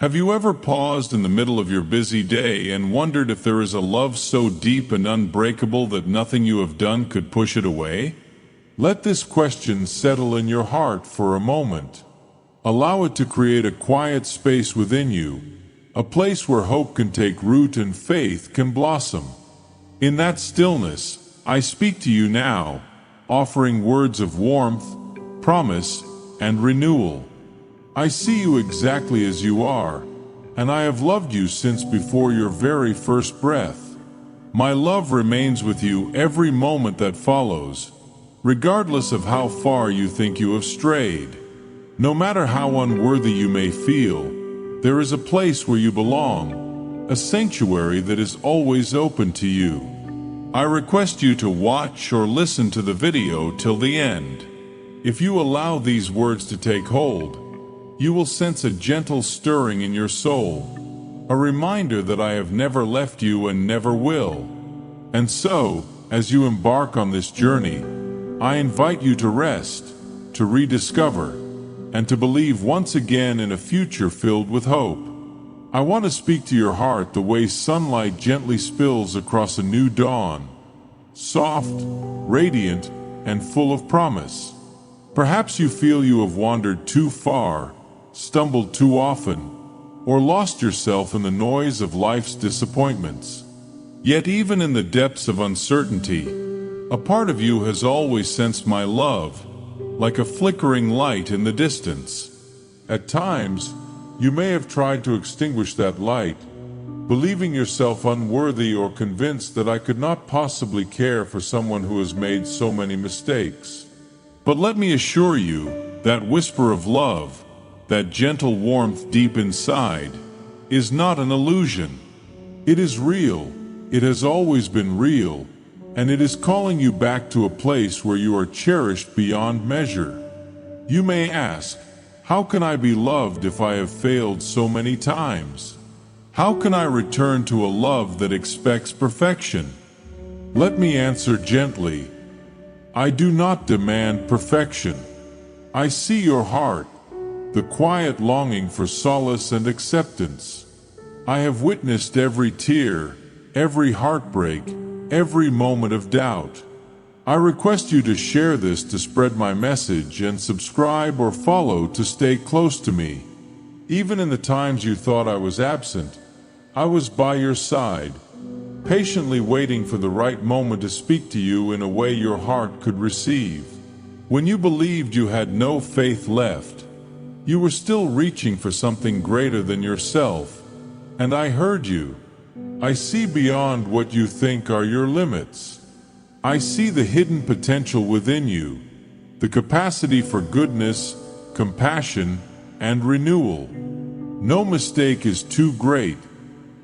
Have you ever paused in the middle of your busy day and wondered if there is a love so deep and unbreakable that nothing you have done could push it away? Let this question settle in your heart for a moment. Allow it to create a quiet space within you, a place where hope can take root and faith can blossom. In that stillness, I speak to you now, offering words of warmth, promise, and renewal. I see you exactly as you are, and I have loved you since before your very first breath. My love remains with you every moment that follows, regardless of how far you think you have strayed. No matter how unworthy you may feel, there is a place where you belong, a sanctuary that is always open to you. I request you to watch or listen to the video till the end. If you allow these words to take hold, you will sense a gentle stirring in your soul, a reminder that I have never left you and never will. And so, as you embark on this journey, I invite you to rest, to rediscover, and to believe once again in a future filled with hope. I want to speak to your heart the way sunlight gently spills across a new dawn, soft, radiant, and full of promise. Perhaps you feel you have wandered too far, stumbled too often, or lost yourself in the noise of life's disappointments. Yet even in the depths of uncertainty, a part of you has always sensed my love, like a flickering light in the distance. At times, you may have tried to extinguish that light, believing yourself unworthy or convinced that I could not possibly care for someone who has made so many mistakes. But let me assure you, that whisper of love, that gentle warmth deep inside, is not an illusion. It is real, it has always been real, and it is calling you back to a place where you are cherished beyond measure. You may ask, how can I be loved if I have failed so many times? How can I return to a love that expects perfection? Let me answer gently. I do not demand perfection. I see your heart, the quiet longing for solace and acceptance. I have witnessed every tear, every heartbreak, every moment of doubt. I request you to share this to spread my message and subscribe or follow to stay close to me. Even in the times you thought I was absent, I was by your side, patiently waiting for the right moment to speak to you in a way your heart could receive. When you believed you had no faith left, you were still reaching for something greater than yourself, and I heard you. I see beyond what you think are your limits. I see the hidden potential within you, the capacity for goodness, compassion, and renewal. No mistake is too great,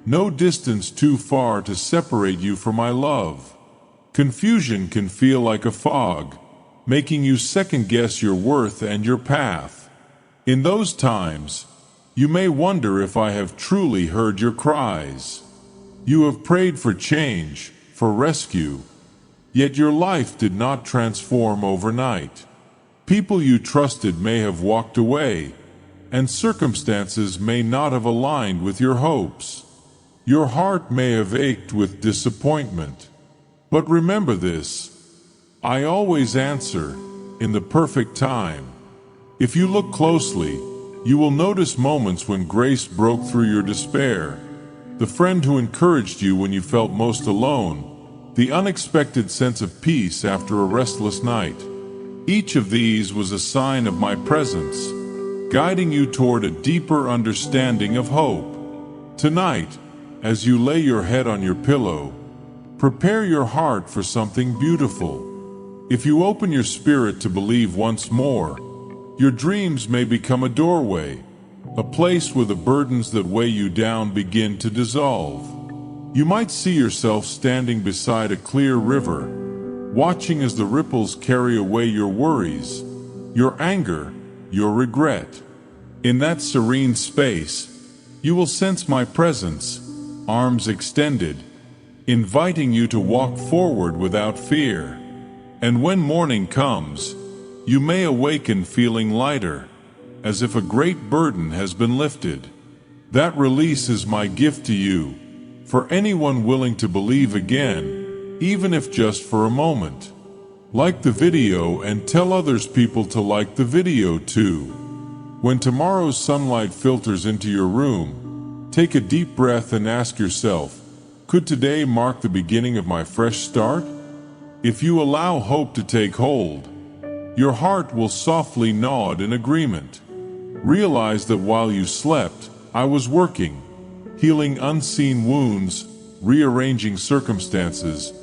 no distance too far to separate you from my love. Confusion can feel like a fog, making you second-guess your worth and your path. In those times, you may wonder if I have truly heard your cries. You have prayed for change, for rescue, yet your life did not transform overnight. People you trusted may have walked away, and circumstances may not have aligned with your hopes. Your heart may have ached with disappointment. But remember this, I always answer in the perfect time. If you look closely, you will notice moments when grace broke through your despair, the friend who encouraged you when you felt most alone, the unexpected sense of peace after a restless night. Each of these was a sign of my presence, guiding you toward a deeper understanding of hope. Tonight, as you lay your head on your pillow, prepare your heart for something beautiful. If you open your spirit to believe once more, your dreams may become a doorway, a place where the burdens that weigh you down begin to dissolve. You might see yourself standing beside a clear river, watching as the ripples carry away your worries, your anger, your regret. In that serene space, you will sense my presence, arms extended, inviting you to walk forward without fear. And when morning comes, you may awaken feeling lighter, as if a great burden has been lifted. That release is my gift to you, for anyone willing to believe again, even if just for a moment. Like the video and tell others people to like the video too. When tomorrow's sunlight filters into your room, take a deep breath and ask yourself, could today mark the beginning of my fresh start? If you allow hope to take hold, your heart will softly nod in agreement. Realize that while you slept, I was working, healing unseen wounds, rearranging circumstances,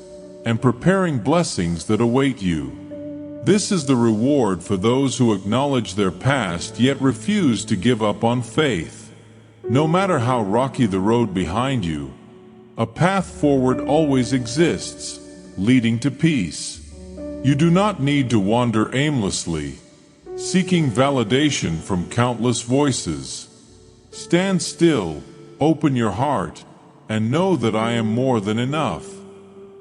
and preparing blessings that await you. This is the reward for those who acknowledge their past yet refuse to give up on faith. No matter how rocky the road behind you, a path forward always exists, leading to peace. You do not need to wander aimlessly, seeking validation from countless voices. Stand still, open your heart, and know that I am more than enough.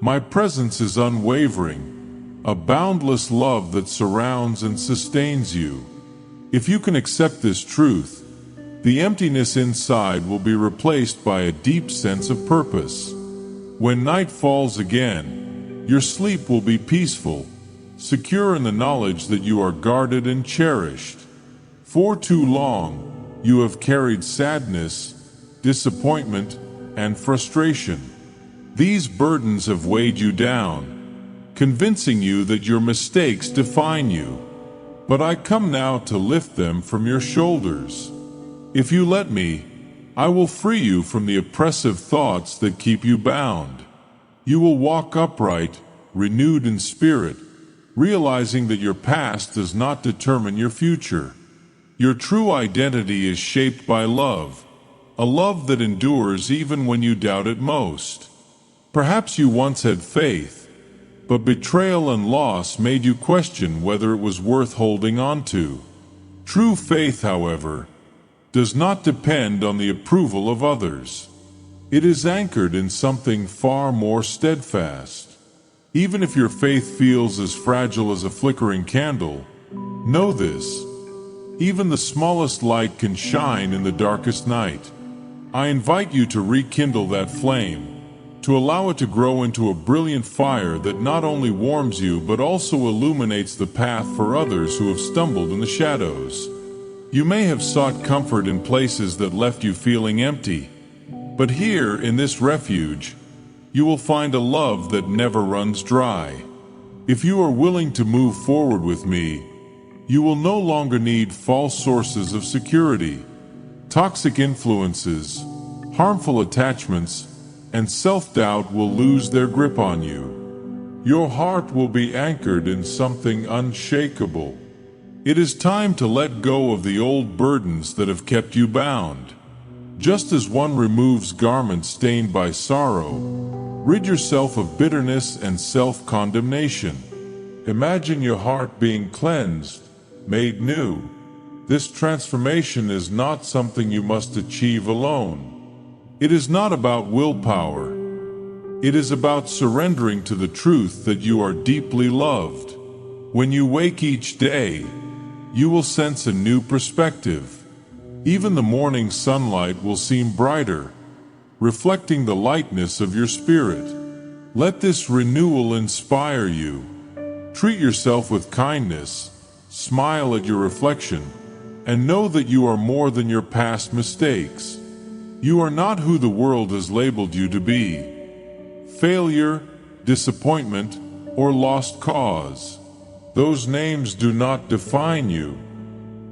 My presence is unwavering, a boundless love that surrounds and sustains you. If you can accept this truth, the emptiness inside will be replaced by a deep sense of purpose. When night falls again, your sleep will be peaceful, secure in the knowledge that you are guarded and cherished. For too long, you have carried sadness, disappointment, and frustration. These burdens have weighed you down, convincing you that your mistakes define you. But I come now to lift them from your shoulders. If you let me, I will free you from the oppressive thoughts that keep you bound. You will walk upright, renewed in spirit, realizing that your past does not determine your future. Your true identity is shaped by love, a love that endures even when you doubt it most. Perhaps you once had faith, but betrayal and loss made you question whether it was worth holding on to. True faith, however, does not depend on the approval of others. It is anchored in something far more steadfast. Even if your faith feels as fragile as a flickering candle, know this: even the smallest light can shine in the darkest night. I invite you to rekindle that flame, to allow it to grow into a brilliant fire that not only warms you but also illuminates the path for others who have stumbled in the shadows. You may have sought comfort in places that left you feeling empty, but here in this refuge, you will find a love that never runs dry. If you are willing to move forward with me, you will no longer need false sources of security. Toxic influences, harmful attachments, and self-doubt will lose their grip on you. Your heart will be anchored in something unshakable. It is time to let go of the old burdens that have kept you bound. Just as one removes garments stained by sorrow, rid yourself of bitterness and self-condemnation. Imagine your heart being cleansed, made new. This transformation is not something you must achieve alone. It is not about willpower. It is about surrendering to the truth that you are deeply loved. When you wake each day, you will sense a new perspective. Even the morning sunlight will seem brighter, reflecting the lightness of your spirit. Let this renewal inspire you. Treat yourself with kindness, smile at your reflection, and know that you are more than your past mistakes. You are not who the world has labeled you to be: failure, disappointment, or lost cause. Those names do not define you.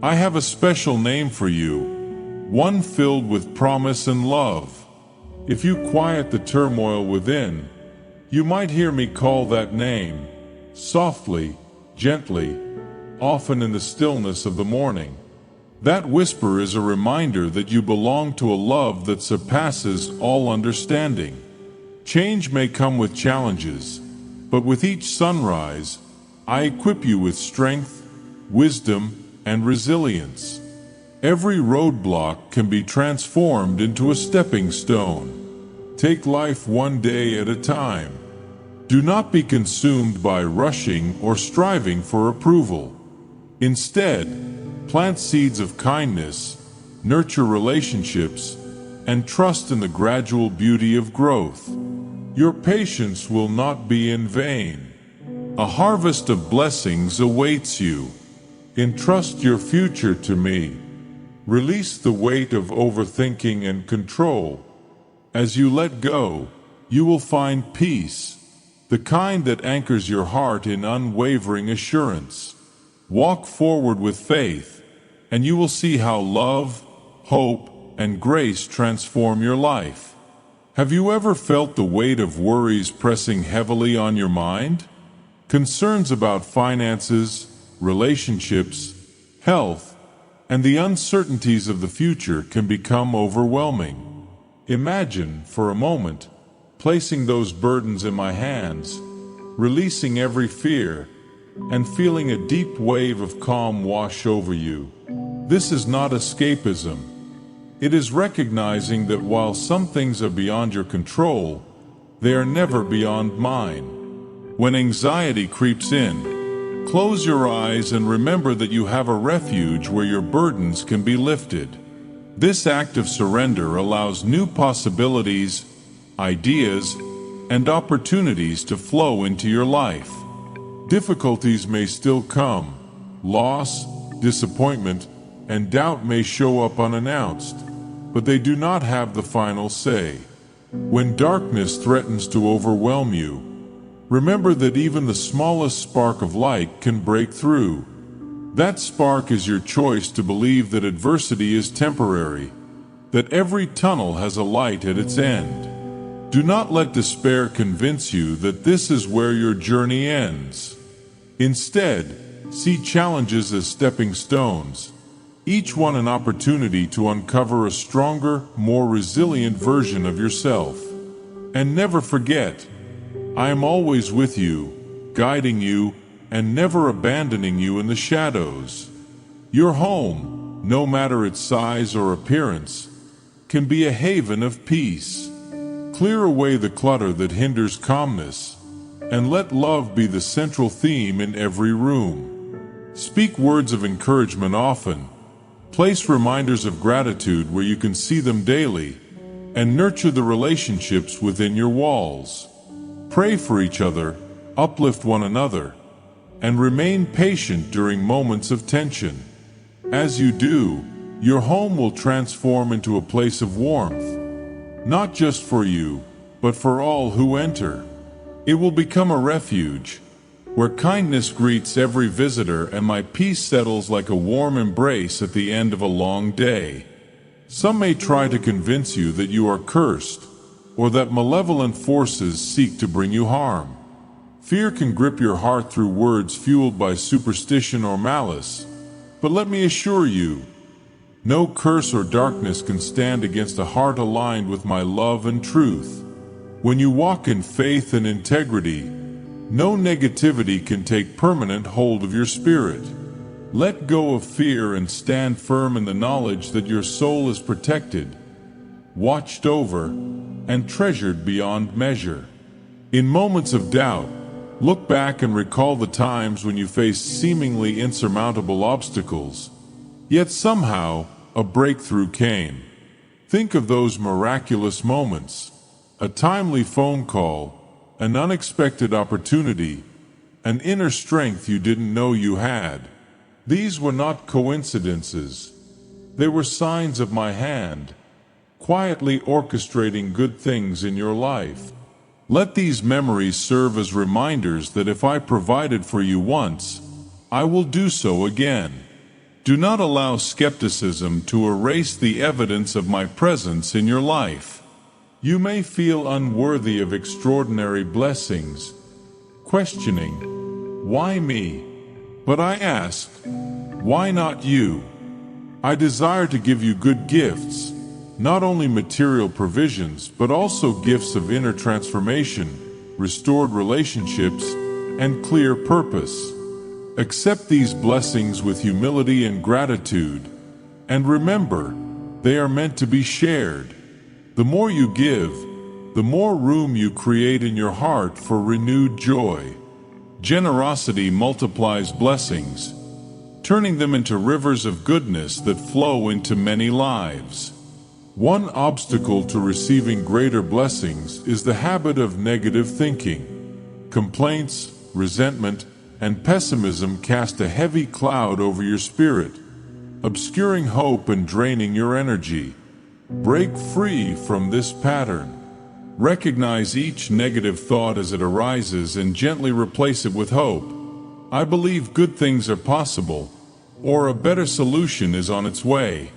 I have a special name for you, one filled with promise and love. If you quiet the turmoil within, you might hear me call that name, softly, gently, often in the stillness of the morning. That whisper is a reminder that you belong to a love that surpasses all understanding. Change may come with challenges, but with each sunrise, I equip you with strength, wisdom, and resilience. Every roadblock can be transformed into a stepping stone. Take life one day at a time. Do not be consumed by rushing or striving for approval. Instead, plant seeds of kindness, nurture relationships, and trust in the gradual beauty of growth. Your patience will not be in vain. A harvest of blessings awaits you. Entrust your future to me. Release the weight of overthinking and control. As you let go, you will find peace, the kind that anchors your heart in unwavering assurance. Walk forward with faith, and you will see how love, hope, and grace transform your life. Have you ever felt the weight of worries pressing heavily on your mind? Concerns about finances, relationships, health, and the uncertainties of the future can become overwhelming. Imagine, for a moment, placing those burdens in my hands, releasing every fear, and feeling a deep wave of calm wash over you. This is not escapism. It is recognizing that while some things are beyond your control, they are never beyond mine. When anxiety creeps in, close your eyes and remember that you have a refuge where your burdens can be lifted. This act of surrender allows new possibilities, ideas, and opportunities to flow into your life. Difficulties may still come. Loss, disappointment, and doubt may show up unannounced, but they do not have the final say. When darkness threatens to overwhelm you, remember that even the smallest spark of light can break through. That spark is your choice to believe that adversity is temporary, that every tunnel has a light at its end. Do not let despair convince you that this is where your journey ends. Instead, see challenges as stepping stones, each one an opportunity to uncover a stronger, more resilient version of yourself. And never forget, I am always with you, guiding you, and never abandoning you in the shadows. Your home, no matter its size or appearance, can be a haven of peace. Clear away the clutter that hinders calmness, and let love be the central theme in every room. Speak words of encouragement often. Place reminders of gratitude where you can see them daily, and nurture the relationships within your walls. Pray for each other, uplift one another, and remain patient during moments of tension. As you do, your home will transform into a place of warmth, not just for you, but for all who enter. It will become a refuge, where kindness greets every visitor and my peace settles like a warm embrace at the end of a long day. Some may try to convince you that you are cursed, or that malevolent forces seek to bring you harm. Fear can grip your heart through words fueled by superstition or malice, but let me assure you, no curse or darkness can stand against a heart aligned with my love and truth. When you walk in faith and integrity, no negativity can take permanent hold of your spirit. Let go of fear and stand firm in the knowledge that your soul is protected, watched over, and treasured beyond measure. In moments of doubt, look back and recall the times when you faced seemingly insurmountable obstacles, yet somehow a breakthrough came. Think of those miraculous moments, a timely phone call, an unexpected opportunity, an inner strength you didn't know you had. These were not coincidences. They were signs of my hand, quietly orchestrating good things in your life. Let these memories serve as reminders that if I provided for you once, I will do so again. Do not allow skepticism to erase the evidence of my presence in your life. You may feel unworthy of extraordinary blessings, questioning, why me? But I ask, why not you? I desire to give you good gifts, not only material provisions, but also gifts of inner transformation, restored relationships, and clear purpose. Accept these blessings with humility and gratitude, and remember, they are meant to be shared. The more you give, the more room you create in your heart for renewed joy. Generosity multiplies blessings, turning them into rivers of goodness that flow into many lives. One obstacle to receiving greater blessings is the habit of negative thinking. Complaints, resentment, and pessimism cast a heavy cloud over your spirit, obscuring hope and draining your energy. Break free from this pattern. Recognize each negative thought as it arises and gently replace it with hope. I believe good things are possible, or a better solution is on its way.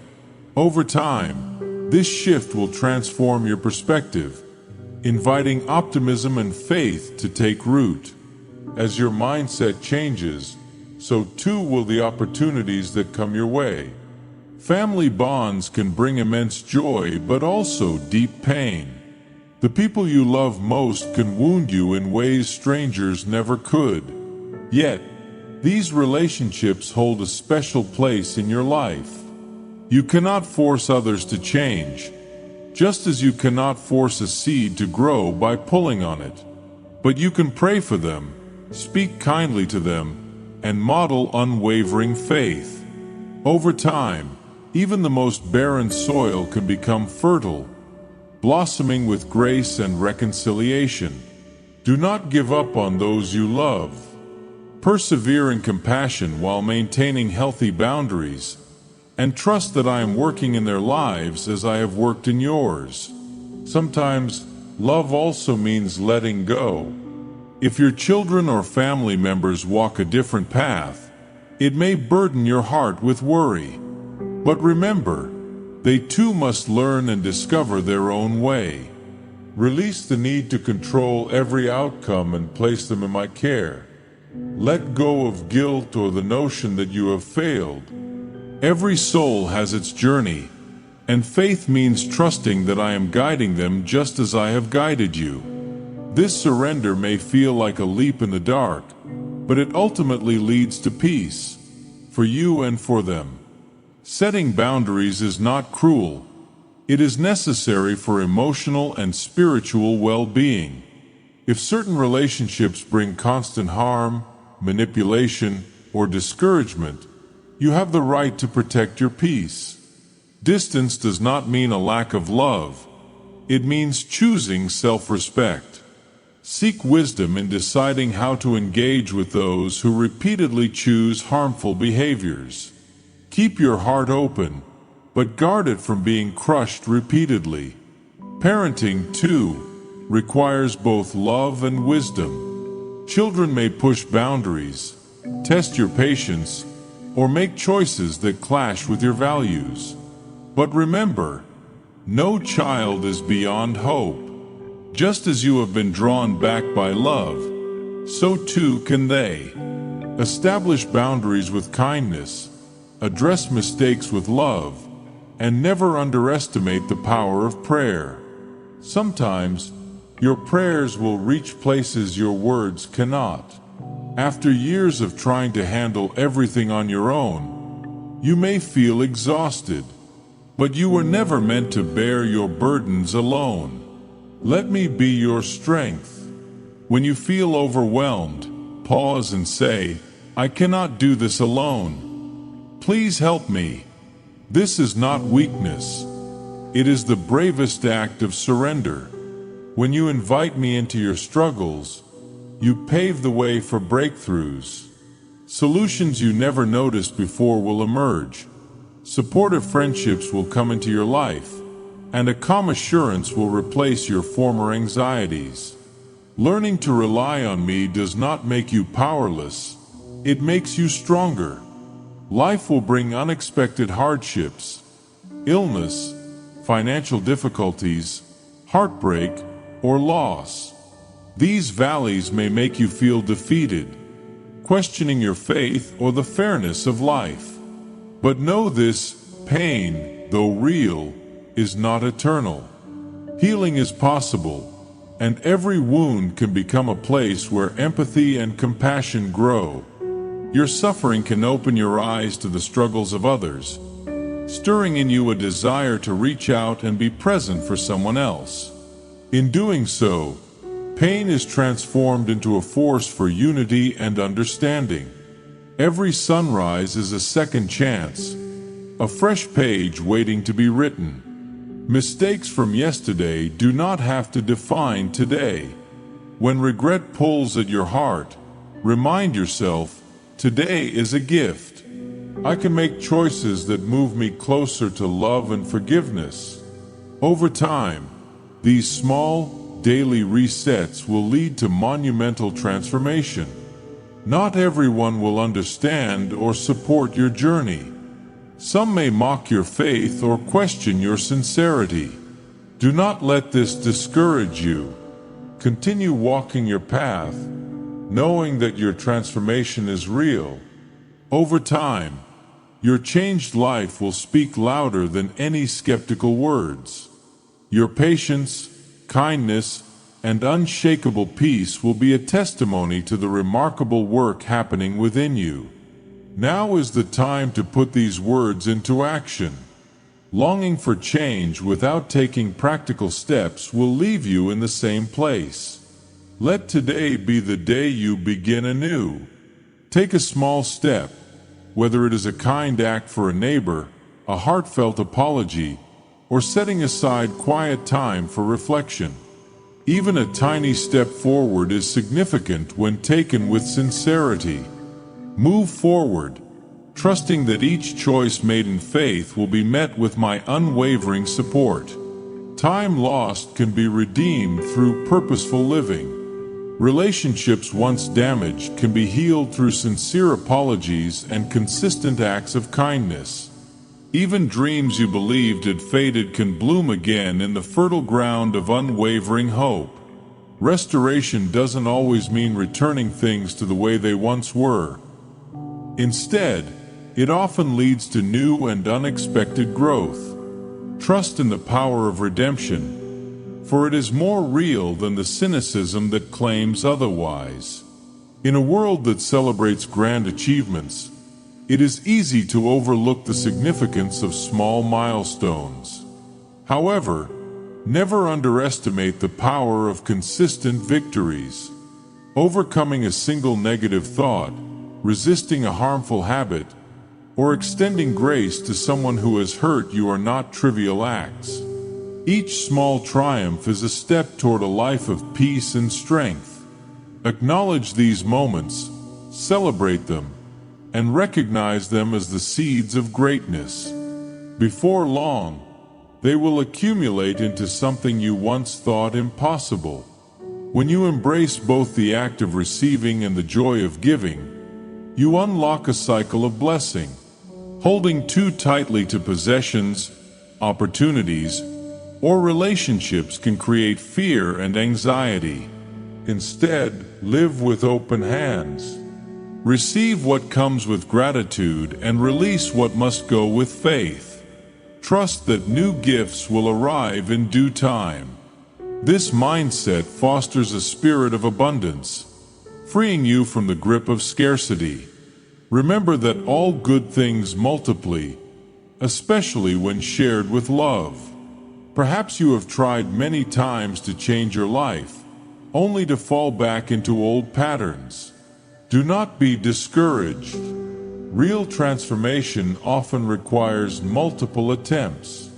Over time, this shift will transform your perspective, inviting optimism and faith to take root. As your mindset changes, so too will the opportunities that come your way. Family bonds can bring immense joy, but also deep pain. The people you love most can wound you in ways strangers never could. Yet, these relationships hold a special place in your life. You cannot force others to change, just as you cannot force a seed to grow by pulling on it. But you can pray for them, speak kindly to them, and model unwavering faith. Over time, even the most barren soil can become fertile, blossoming with grace and reconciliation. Do not give up on those you love. Persevere in compassion while maintaining healthy boundaries, and trust that I am working in their lives as I have worked in yours. Sometimes, love also means letting go. If your children or family members walk a different path, it may burden your heart with worry. But remember, they too must learn and discover their own way. Release the need to control every outcome and place them in my care. Let go of guilt or the notion that you have failed. Every soul has its journey, and faith means trusting that I am guiding them just as I have guided you. This surrender may feel like a leap in the dark, but it ultimately leads to peace, for you and for them. Setting boundaries is not cruel. It is necessary for emotional and spiritual well-being. If certain relationships bring constant harm, manipulation, or discouragement, you have the right to protect your peace. Distance does not mean a lack of love. It means choosing self-respect. Seek wisdom in deciding how to engage with those who repeatedly choose harmful behaviors. Keep your heart open, but guard it from being crushed repeatedly. Parenting, too, requires both love and wisdom. Children may push boundaries, test your patience, or make choices that clash with your values. But remember, no child is beyond hope. Just as you have been drawn back by love, so too can they. Establish boundaries with kindness, address mistakes with love, and never underestimate the power of prayer. Sometimes, your prayers will reach places your words cannot. After years of trying to handle everything on your own, you may feel exhausted, but you were never meant to bear your burdens alone. Let me be your strength. When you feel overwhelmed, pause and say, I cannot do this alone. Please help me. This is not weakness. It is the bravest act of surrender. When you invite me into your struggles, you pave the way for breakthroughs. Solutions you never noticed before will emerge. Supportive friendships will come into your life, and a calm assurance will replace your former anxieties. Learning to rely on me does not make you powerless. It makes you stronger. Life will bring unexpected hardships, illness, financial difficulties, heartbreak, or loss. These valleys may make you feel defeated, questioning your faith or the fairness of life. But know this: pain, though real, is not eternal. Healing is possible, and every wound can become a place where empathy and compassion grow. Your suffering can open your eyes to the struggles of others, stirring in you a desire to reach out and be present for someone else. In doing so, pain is transformed into a force for unity and understanding. Every sunrise is a second chance, a fresh page waiting to be written. Mistakes from yesterday do not have to define today. When regret pulls at your heart, remind yourself, today is a gift. I can make choices that move me closer to love and forgiveness. Over time, these small, daily resets will lead to monumental transformation. Not everyone will understand or support your journey. Some may mock your faith or question your sincerity. Do not let this discourage you. Continue walking your path, knowing that your transformation is real. Over time, your changed life will speak louder than any skeptical words. Your patience, kindness, and unshakable peace will be a testimony to the remarkable work happening within you. Now is the time to put these words into action. Longing for change without taking practical steps will leave you in the same place. Let today be the day you begin anew. Take a small step, whether it is a kind act for a neighbor, a heartfelt apology, or setting aside quiet time for reflection. Even a tiny step forward is significant when taken with sincerity. Move forward, trusting that each choice made in faith will be met with my unwavering support. Time lost can be redeemed through purposeful living. Relationships once damaged can be healed through sincere apologies and consistent acts of kindness. Even dreams you believed had faded can bloom again in the fertile ground of unwavering hope. Restoration doesn't always mean returning things to the way they once were. Instead, it often leads to new and unexpected growth. Trust in the power of redemption, for it is more real than the cynicism that claims otherwise. In a world that celebrates grand achievements, it is easy to overlook the significance of small milestones. However, never underestimate the power of consistent victories. Overcoming a single negative thought, resisting a harmful habit, or extending grace to someone who has hurt you are not trivial acts. Each small triumph is a step toward a life of peace and strength. Acknowledge these moments, celebrate them, and recognize them as the seeds of greatness. Before long, they will accumulate into something you once thought impossible. When you embrace both the act of receiving and the joy of giving, you unlock a cycle of blessing. Holding too tightly to possessions, opportunities, or relationships can create fear and anxiety. Instead, live with open hands. Receive what comes with gratitude and release what must go with faith. Trust that new gifts will arrive in due time. This mindset fosters a spirit of abundance, freeing you from the grip of scarcity. Remember that all good things multiply, especially when shared with love. Perhaps you have tried many times to change your life, only to fall back into old patterns. Do not be discouraged. Real transformation often requires multiple attempts.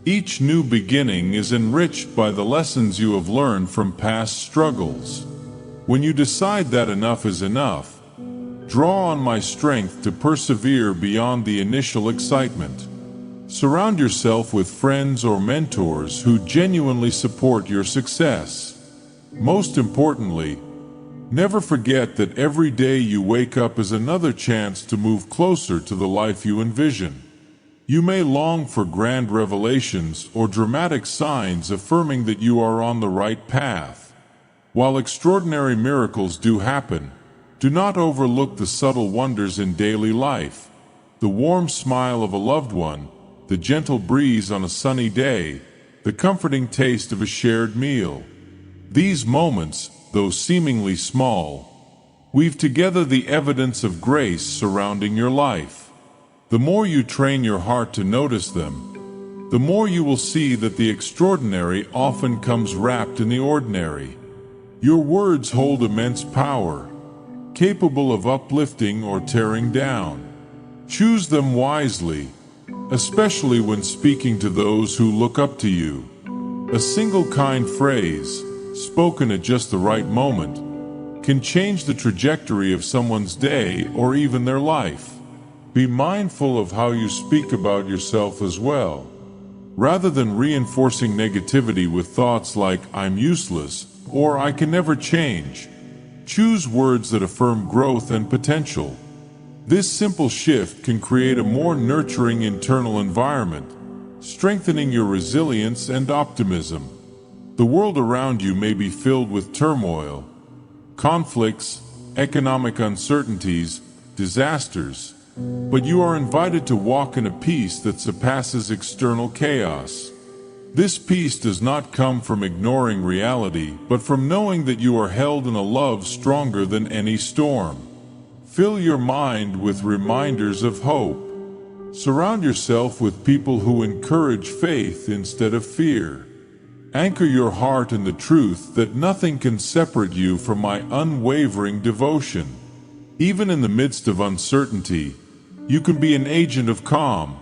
Each new beginning is enriched by the lessons you have learned from past struggles. When you decide that enough is enough, draw on my strength to persevere beyond the initial excitement. Surround yourself with friends or mentors who genuinely support your success. Most importantly, never forget that every day you wake up is another chance to move closer to the life you envision. You may long for grand revelations or dramatic signs affirming that you are on the right path. While extraordinary miracles do happen, do not overlook the subtle wonders in daily life. The warm smile of a loved one, the gentle breeze on a sunny day, the comforting taste of a shared meal. These moments, though seemingly small, weave together the evidence of grace surrounding your life. The more you train your heart to notice them, the more you will see that the extraordinary often comes wrapped in the ordinary. Your words hold immense power, capable of uplifting or tearing down. Choose them wisely, especially when speaking to those who look up to you. A single kind phrase, spoken at just the right moment, can change the trajectory of someone's day or even their life. Be mindful of how you speak about yourself as well. Rather than reinforcing negativity with thoughts like, "I'm useless," or "I can never change," choose words that affirm growth and potential. This simple shift can create a more nurturing internal environment, strengthening your resilience and optimism. The world around you may be filled with turmoil, conflicts, economic uncertainties, disasters, but you are invited to walk in a peace that surpasses external chaos. This peace does not come from ignoring reality, but from knowing that you are held in a love stronger than any storm. Fill your mind with reminders of hope. Surround yourself with people who encourage faith instead of fear. Anchor your heart in the truth that nothing can separate you from my unwavering devotion. Even in the midst of uncertainty, you can be an agent of calm,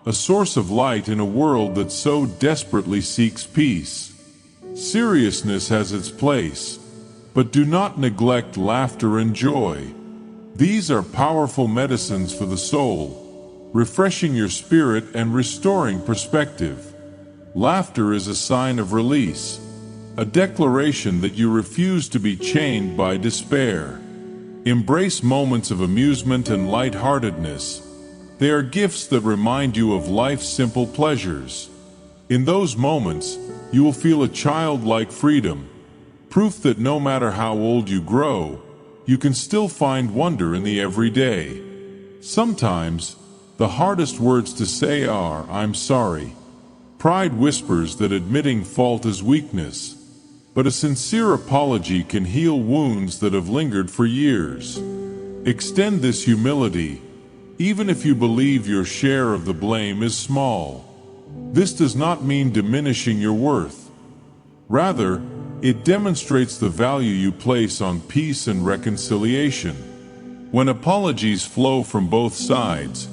a source of light in a world that so desperately seeks peace. Seriousness has its place, but do not neglect laughter and joy. These are powerful medicines for the soul, refreshing your spirit and restoring perspective. Laughter is a sign of release, a declaration that you refuse to be chained by despair. Embrace moments of amusement and lightheartedness. They are gifts that remind you of life's simple pleasures. In those moments, you will feel a childlike freedom, proof that no matter how old you grow, you can still find wonder in the everyday. Sometimes, the hardest words to say are, "I'm sorry." Pride whispers that admitting fault is weakness, but a sincere apology can heal wounds that have lingered for years. Extend this humility, even if you believe your share of the blame is small. This does not mean diminishing your worth. Rather, it demonstrates the value you place on peace and reconciliation. When apologies flow from both sides,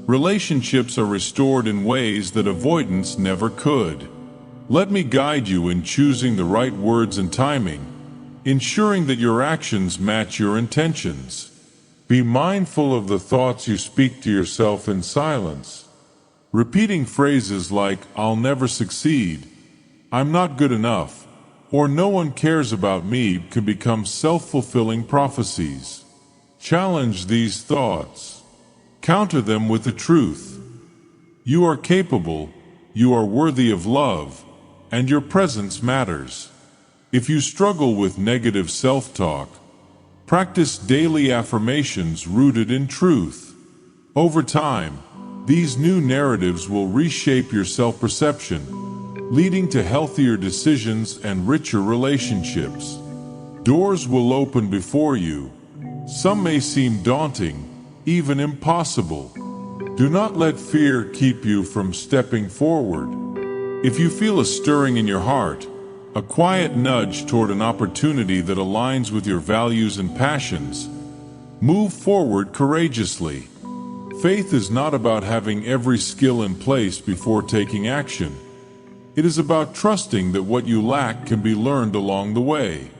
relationships are restored in ways that avoidance never could. Let me guide you in choosing the right words and timing, ensuring that your actions match your intentions. Be mindful of the thoughts you speak to yourself in silence. Repeating phrases like, "I'll never succeed," "I'm not good enough," or "no one cares about me" can become self-fulfilling prophecies. Challenge these thoughts. Counter them with the truth. You are capable, you are worthy of love, and your presence matters. If you struggle with negative self-talk, practice daily affirmations rooted in truth. Over time, these new narratives will reshape your self-perception, leading to healthier decisions and richer relationships. Doors will open before you. Some may seem daunting, even impossible. Do not let fear keep you from stepping forward. If you feel a stirring in your heart, a quiet nudge toward an opportunity that aligns with your values and passions, move forward courageously. Faith is not about having every skill in place before taking action. It is about trusting that what you lack can be learned along the way.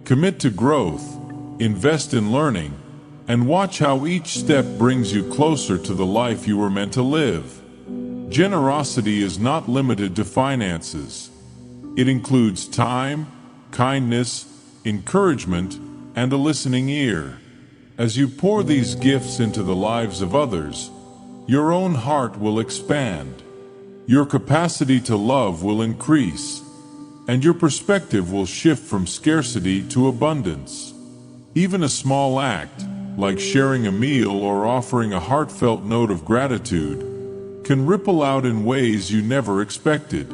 Commit to growth, invest in learning, and watch how each step brings you closer to the life you were meant to live. Generosity is not limited to finances. It includes time, kindness, encouragement, and a listening ear. As you pour these gifts into the lives of others, your own heart will expand. Your capacity to love will increase, and your perspective will shift from scarcity to abundance. Even a small act, like sharing a meal or offering a heartfelt note of gratitude, can ripple out in ways you never expected.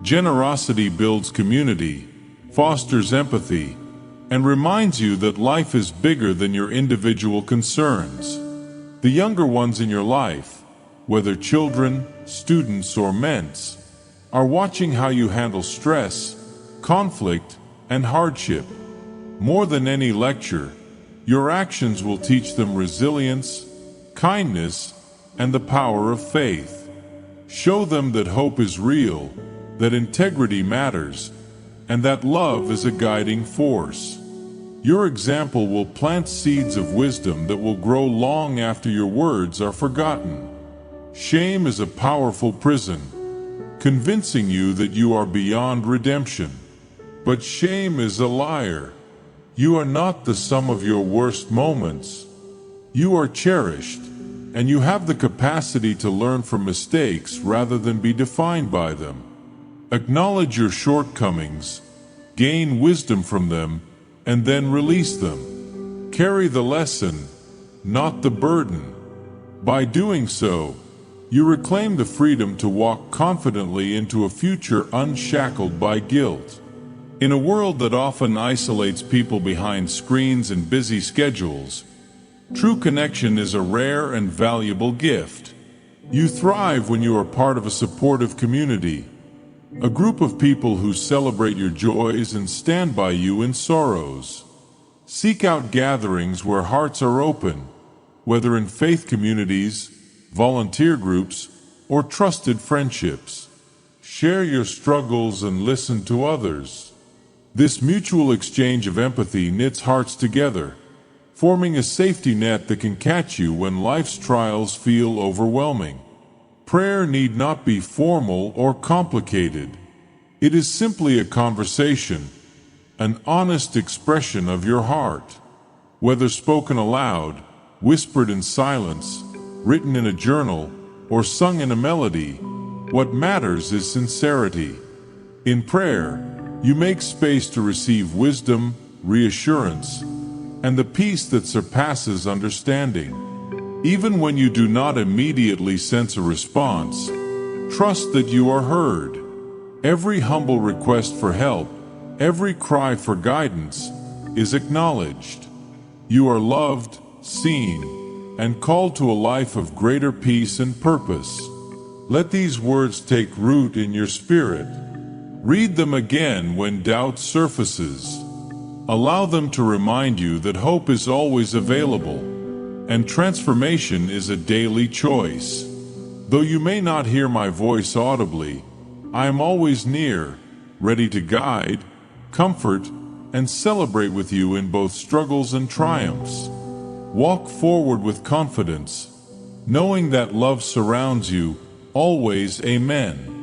Generosity builds community, fosters empathy, and reminds you that life is bigger than your individual concerns. The younger ones in your life, whether children, students, or ments, are watching how you handle stress, conflict, and hardship. More than any lecture, your actions will teach them resilience, kindness, and the power of faith. Show them that hope is real, that integrity matters, and that love is a guiding force. Your example will plant seeds of wisdom that will grow long after your words are forgotten. Shame is a powerful prison, convincing you that you are beyond redemption. But shame is a liar. You are not the sum of your worst moments. You are cherished, and you have the capacity to learn from mistakes rather than be defined by them. Acknowledge your shortcomings, gain wisdom from them, and then release them. Carry the lesson, not the burden. By doing so, you reclaim the freedom to walk confidently into a future unshackled by guilt. In a world that often isolates people behind screens and busy schedules, true connection is a rare and valuable gift. You thrive when you are part of a supportive community, a group of people who celebrate your joys and stand by you in sorrows. Seek out gatherings where hearts are open, whether in faith communities, volunteer groups, or trusted friendships. Share your struggles and listen to others. This mutual exchange of empathy knits hearts together, forming a safety net that can catch you when life's trials feel overwhelming. Prayer need not be formal or complicated. It is simply a conversation, an honest expression of your heart. Whether spoken aloud, whispered in silence, written in a journal, or sung in a melody, what matters is sincerity. In prayer, you make space to receive wisdom, reassurance, and the peace that surpasses understanding. Even when you do not immediately sense a response, trust that you are heard. Every humble request for help, every cry for guidance, is acknowledged. You are loved, seen, and called to a life of greater peace and purpose. Let these words take root in your spirit. Read them again when doubt surfaces. Allow them to remind you that hope is always available, and transformation is a daily choice. Though you may not hear my voice audibly, I am always near, ready to guide, comfort, and celebrate with you in both struggles and triumphs. Walk forward with confidence, knowing that love surrounds you, always. Amen.